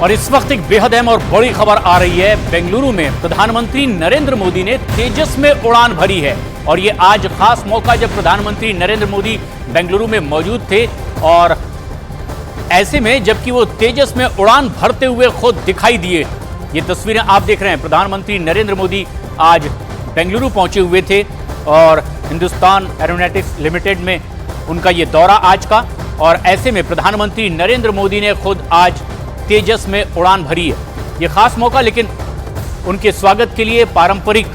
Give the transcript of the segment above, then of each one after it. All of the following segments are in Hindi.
और इस वक्त एक बेहद अहम और बड़ी खबर आ रही है। बेंगलुरु में प्रधानमंत्री नरेंद्र मोदी ने तेजस में उड़ान भरी है और ये आज खास मौका जब प्रधानमंत्री नरेंद्र मोदी बेंगलुरु में मौजूद थे और ऐसे में जबकि वो तेजस में उड़ान भरते हुए खुद दिखाई दिए। ये तस्वीरें आप देख रहे हैं। प्रधानमंत्री नरेंद्र मोदी आज बेंगलुरु पहुंचे हुए थे और हिंदुस्तान एरोनॉटिक्स लिमिटेड में उनका ये दौरा आज का, और ऐसे में प्रधानमंत्री नरेंद्र मोदी ने खुद आज तेजस में उड़ान भरी है। ये खास मौका, लेकिन उनके स्वागत के लिए पारंपरिक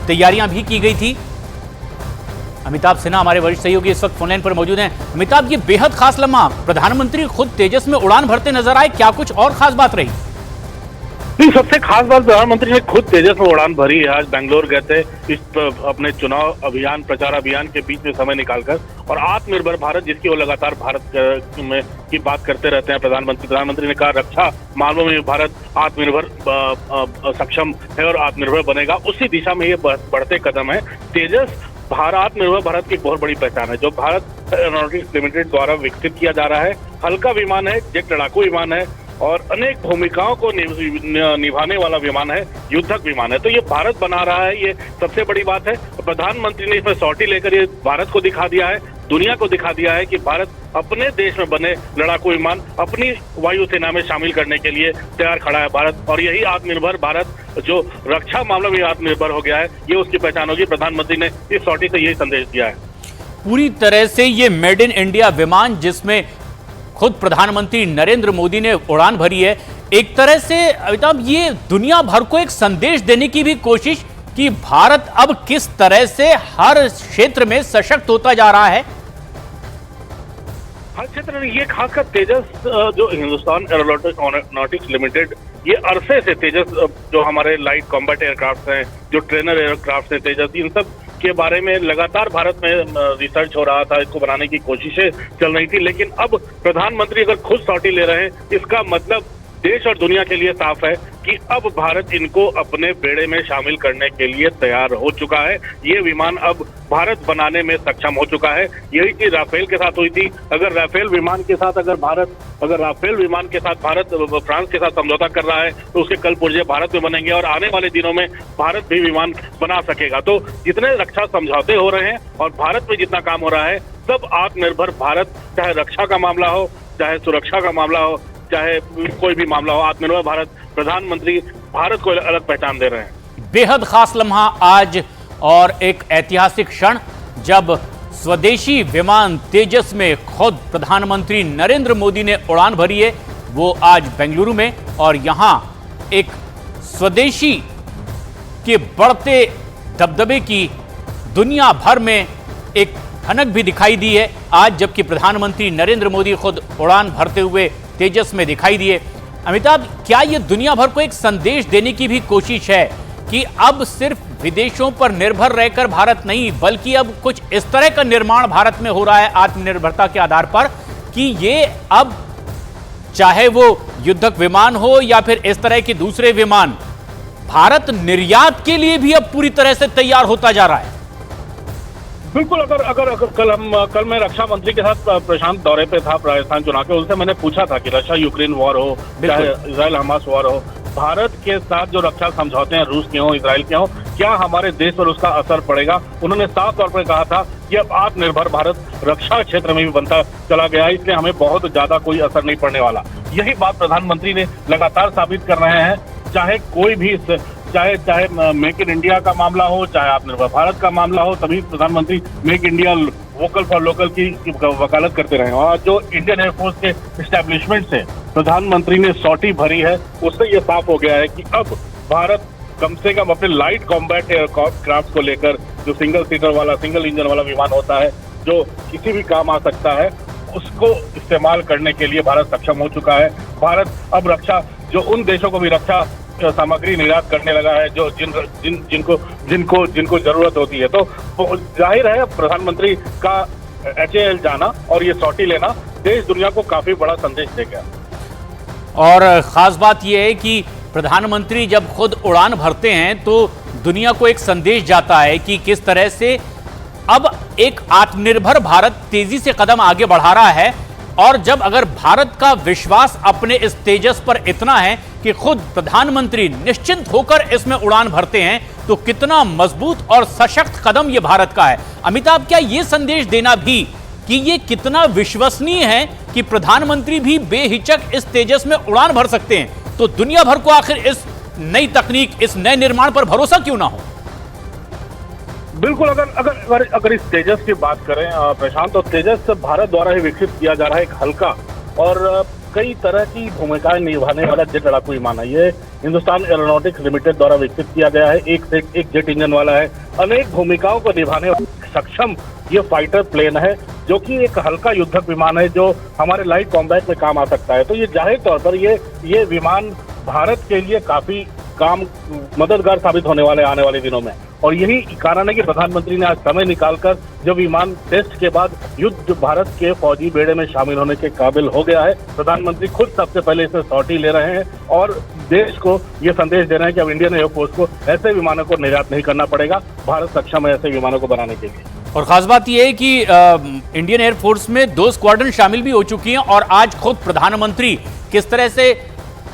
तैयारियां भी की गई थी। अमिताभ सिन्हा हमारे वरिष्ठ सहयोगी इस वक्त फोनलाइन पर मौजूद हैं। अमिताभ, ये बेहद खास लम्हा, प्रधानमंत्री खुद तेजस में उड़ान भरते नजर आए, क्या कुछ और खास बात रही? नहीं, सबसे खास बात प्रधानमंत्री ने खुद तेजस में उड़ान भरी है। आज बेंगलोर गए थे इस अपने चुनाव अभियान, प्रचार अभियान के बीच में समय निकालकर, और आत्मनिर्भर भारत जिसकी वो लगातार भारत में की बात करते रहते हैं प्रधानमंत्री ने कहा रक्षा मामलों में भारत आत्मनिर्भर सक्षम है और आत्मनिर्भर बनेगा। उसी दिशा में ये बढ़ते कदम है। तेजस आत्मनिर्भर भारत की एक बहुत बड़ी पहचान है जो भारत एरोनॉटिक्स लिमिटेड द्वारा विकसित किया जा रहा है। हल्का विमान है, जेट लड़ाकू विमान है और अनेक भूमिकाओं को निभाने वाला विमान है, युद्धक विमान है। तो ये भारत बना रहा है, ये सबसे बड़ी बात है। प्रधानमंत्री ने इसमें सौटी लेकर ये भारत को दिखा दिया है, दुनिया को दिखा दिया है कि भारत अपने देश में बने लड़ाकू विमान अपनी वायुसेना में शामिल करने के लिए तैयार खड़ा है भारत। और यही आत्मनिर्भर भारत जो रक्षा मामलों में आत्मनिर्भर हो गया है, ये उसकी पहचान होगी। प्रधानमंत्री ने इस सौटी से यही संदेश दिया है। पूरी तरह से ये मेड इन इंडिया विमान जिसमें खुद प्रधानमंत्री नरेंद्र मोदी ने उड़ान भरी है, एक तरह से अमिताभ ये दुनिया भर को एक संदेश देने की भी कोशिश कि भारत अब किस तरह से हर क्षेत्र में सशक्त होता जा रहा है। हर क्षेत्र में ये खासकर तेजस जो हिंदुस्तान एरोनॉटिक्स लिमिटेड, ये अरसे से तेजस जो हमारे लाइट कॉम्बैट एयरक्राफ्ट हैं, जो ट्रेनर एयरक्राफ्ट हैं तेजस, इन सब के बारे में लगातार भारत में रिसर्च हो रहा था, इसको बनाने की कोशिशें चल रही थी। लेकिन अब प्रधानमंत्री अगर खुद सौटी ले रहे हैं, इसका मतलब देश और दुनिया के लिए साफ है कि अब भारत इनको अपने बेड़े में शामिल करने के लिए तैयार हो चुका है। ये विमान अब भारत बनाने में सक्षम हो चुका है। यही चीज राफेल के साथ हुई थी। अगर राफेल विमान के साथ भारत फ्रांस के साथ समझौता कर रहा है तो उसके कल पुर्जे भारत में बनेंगे और आने वाले दिनों में भारत भी विमान बना सकेगा। तो जितने रक्षा समझौते हो रहे हैं और भारत में जितना काम हो रहा है, सब आत्मनिर्भर भारत, चाहे रक्षा का मामला हो, चाहे सुरक्षा का मामला हो, चाहे कोई भी मामला हो, आत्मनिर्भर भारत, प्रधानमंत्री भारत को अलग पहचान दे रहे हैं। बेहद खास लम्हा आज और एक ऐतिहासिक क्षण जब स्वदेशी विमान तेजस में खुद प्रधानमंत्री नरेंद्र मोदी ने उड़ान भरी है। वो आज बेंगलुरु में, और यहां एक स्वदेशी के बढ़ते दबदबे की दुनिया भर में एक भनक भी दिखाई दी है आज, जबकि प्रधानमंत्री नरेंद्र मोदी खुद उड़ान भरते हुए तेजस में दिखाई दिए। अमिताभ, क्या यह दुनिया भर को एक संदेश देने की भी कोशिश है कि अब सिर्फ विदेशों पर निर्भर रहकर भारत नहीं, बल्कि अब कुछ इस तरह का निर्माण भारत में हो रहा है आत्मनिर्भरता के आधार पर कि ये अब चाहे वो युद्धक विमान हो या फिर इस तरह के दूसरे विमान, भारत निर्यात के लिए भी अब पूरी तरह से तैयार होता जा रहा है। बिल्कुल। अगर कल मैं रक्षा मंत्री के साथ प्रशांत दौरे पे था राजस्थान चुनाव के, उनसे मैंने पूछा था कि रशिया यूक्रेन वॉर हो, चाहे इजराइल हमास वॉर हो, भारत के साथ जो रक्षा समझौते हैं, रूस के हो, इजराइल के हो, क्या हमारे देश पर उसका असर पड़ेगा? उन्होंने साफ तौर पर कहा था कि अब आत्मनिर्भर भारत रक्षा क्षेत्र में भी बनता चला गया है, इसलिए हमें बहुत ज्यादा कोई असर नहीं पड़ने वाला। यही बात प्रधानमंत्री ने लगातार साबित कर रहे हैं। चाहे कोई भी चाहे मेक इन इंडिया का मामला हो, चाहे आत्मनिर्भर भारत का मामला हो, तभी प्रधानमंत्री make India vocal for local की वकालत करते रहे। और जो इंडियन एयरफोर्स के एस्टेब्लिशमेंट से प्रधानमंत्री ने सौटी भरी है, उससे ये साफ हो गया है कि अब भारत कम से कम अपने लाइट कॉम्बैट एयरक्राफ्ट को लेकर, जो सिंगल इंजन वाला विमान होता है, जो किसी भी काम आ सकता है, उसको इस्तेमाल करने के लिए भारत सक्षम हो चुका है। भारत अब रक्षा, जो उन देशों को भी रक्षा सामग्री निर्यात करने लगा है जो जिनको जरूरत होती है। तो जाहिर है प्रधानमंत्री का HAL जाना और ये सौटी लेना देश दुनिया को काफी बड़ा संदेश देगा। और खास बात यह है कि प्रधानमंत्री जब खुद उड़ान भरते हैं तो दुनिया को एक संदेश जाता है कि किस तरह से अब एक आत्मनिर्भर भारत तेजी से कदम आगे बढ़ा रहा है। और जब अगर भारत का विश्वास अपने इस तेजस पर इतना है कि खुद प्रधानमंत्री निश्चिंत होकर इसमें उड़ान भरते हैं, तो कितना मजबूत और सशक्त कदम यह भारत का है। अमिताभ, क्या यह संदेश देना भी कि ये कितना विश्वसनीय है कि प्रधानमंत्री भी बेहिचक इस तेजस में उड़ान भर सकते हैं, तो दुनिया भर को आखिर इस नई तकनीक, इस नए निर्माण पर भरोसा क्यों ना हो? बिल्कुल, अगर इस तेजस की बात करें प्रशांत, तो तेजस भारत द्वारा ही विकसित किया जा रहा है एक हल्का और कई तरह की भूमिकाएं निभाने वाला जेट लड़ाकू विमान है। ये हिंदुस्तान एरोनॉटिक्स लिमिटेड द्वारा विकसित किया गया है। एक से एक जेट इंजन वाला है, अनेक भूमिकाओं को निभाने वाला सक्षम ये फाइटर प्लेन है, जो कि एक हल्का युद्धक विमान है जो हमारे लाइट कॉम्बैट में काम आ सकता है। तो ये जाहिर तौर पर ये विमान भारत के लिए काफी मददगार साबित होने वाले आने वाले दिनों में, और यही कारण है कि प्रधानमंत्री ने आज समय निकालकर जब विमान टेस्ट के बाद युद्ध भारत के फौजी बेड़े में शामिल होने के काबिल हो गया है, प्रधानमंत्री खुद सबसे पहले इसे सौटी ले रहे हैं और देश को ये संदेश दे रहे हैं कि अब इंडियन एयरफोर्स को ऐसे विमानों को निर्यात नहीं करना पड़ेगा, भारत सक्षम है ऐसे विमानों को बनाने के लिए। और खास बात यह है कि इंडियन एयरफोर्स में 2 स्क्वाड्रन शामिल भी हो चुकी हैं, और आज खुद प्रधानमंत्री किस तरह से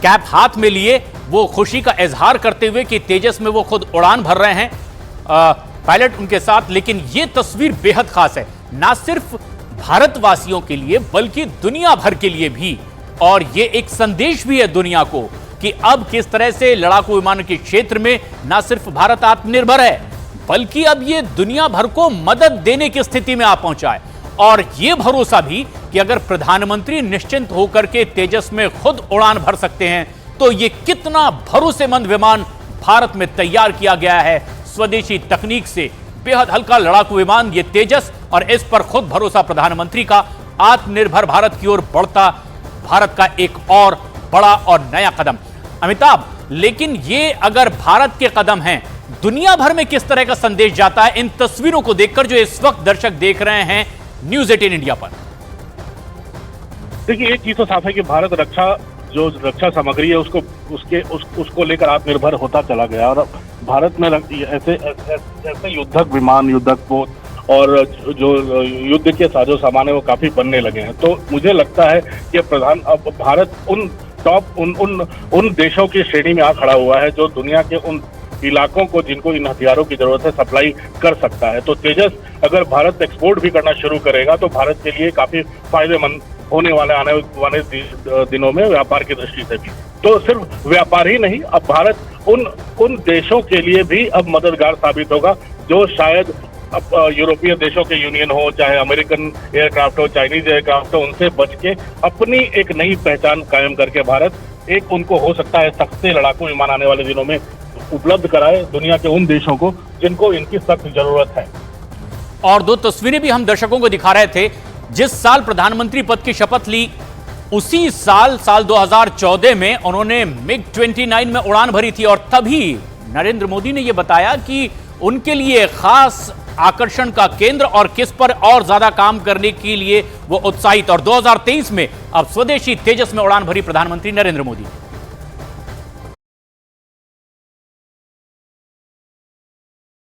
कैप हाथ में लिए वो खुशी का इजहार करते हुए कि तेजस में वो खुद उड़ान भर रहे हैं, पायलट उनके साथ। लेकिन ये तस्वीर बेहद खास है, ना सिर्फ भारतवासियों के लिए बल्कि दुनिया भर के लिए भी, और ये एक संदेश भी है दुनिया को कि अब किस तरह से लड़ाकू विमानों के क्षेत्र में ना सिर्फ भारत आत्मनिर्भर है, बल्कि अब ये दुनिया भर को मदद देने की स्थिति में आ पहुंचा है। और ये भरोसा भी कि अगर प्रधानमंत्री निश्चिंत होकर के तेजस में खुद उड़ान भर सकते हैं, तो ये कितना भरोसेमंद विमान भारत में तैयार किया गया है स्वदेशी तकनीक से। बेहद हल्का लड़ाकू विमान ये तेजस, और इस पर खुद भरोसा प्रधानमंत्री का, आत्मनिर्भर भारत की ओर बढ़ता भारत का एक और बड़ा और नया कदम। अमिताभ, लेकिन ये अगर भारत के कदम हैं, दुनिया भर में किस तरह का संदेश जाता है इन तस्वीरों को देखकर जो इस वक्त दर्शक देख रहे हैं न्यूज़ 18 इंडिया पर? देखिए, एक चीज तो साफ है कि भारत रक्षा सामग्री है उसको लेकर आत्मनिर्भर होता चला गया, और भारत में ऐसे युद्धक विमान, युद्धक पोत और जो युद्ध के साजो सामान है वो काफी बनने लगे हैं। तो मुझे लगता है कि अब भारत उन देशों की श्रेणी में आ खड़ा हुआ है जो दुनिया के उन इलाकों को जिनको इन हथियारों की जरूरत है सप्लाई कर सकता है। तो तेजस अगर भारत एक्सपोर्ट भी करना शुरू करेगा तो भारत के लिए काफी फायदेमंद होने वाले आने वाले दिनों में व्यापार की दृष्टि से भी। तो सिर्फ व्यापार ही नहीं, अब भारत उन देशों के लिए भी अब मददगार साबित होगा जो शायद अब यूरोपीय देशों के यूनियन हो, चाहे अमेरिकन एयरक्राफ्ट हो, चाइनीज एयरक्राफ्ट हो, उनसे बच के अपनी एक नई पहचान कायम करके भारत एक उनको हो सकता है सस्ते लड़ाकू विमान आने वाले दिनों में उपलब्ध कराए दुनिया के उन देशों को जिनको इनकी सख्त जरूरत है। और 2 तस्वीरें भी हम दर्शकों को दिखा रहे थे। जिस साल प्रधानमंत्री पद की शपथ ली, उसी साल 2014 में उन्होंने MiG-29 में उड़ान भरी थी, और तभी नरेंद्र मोदी ने यह बताया कि उनके लिए खास आकर्षण का केंद्र और किस पर और ज्यादा काम करने के लिए वो उत्साहित। और 2023 में अब स्वदेशी तेजस में उड़ान भरी प्रधानमंत्री नरेंद्र मोदी।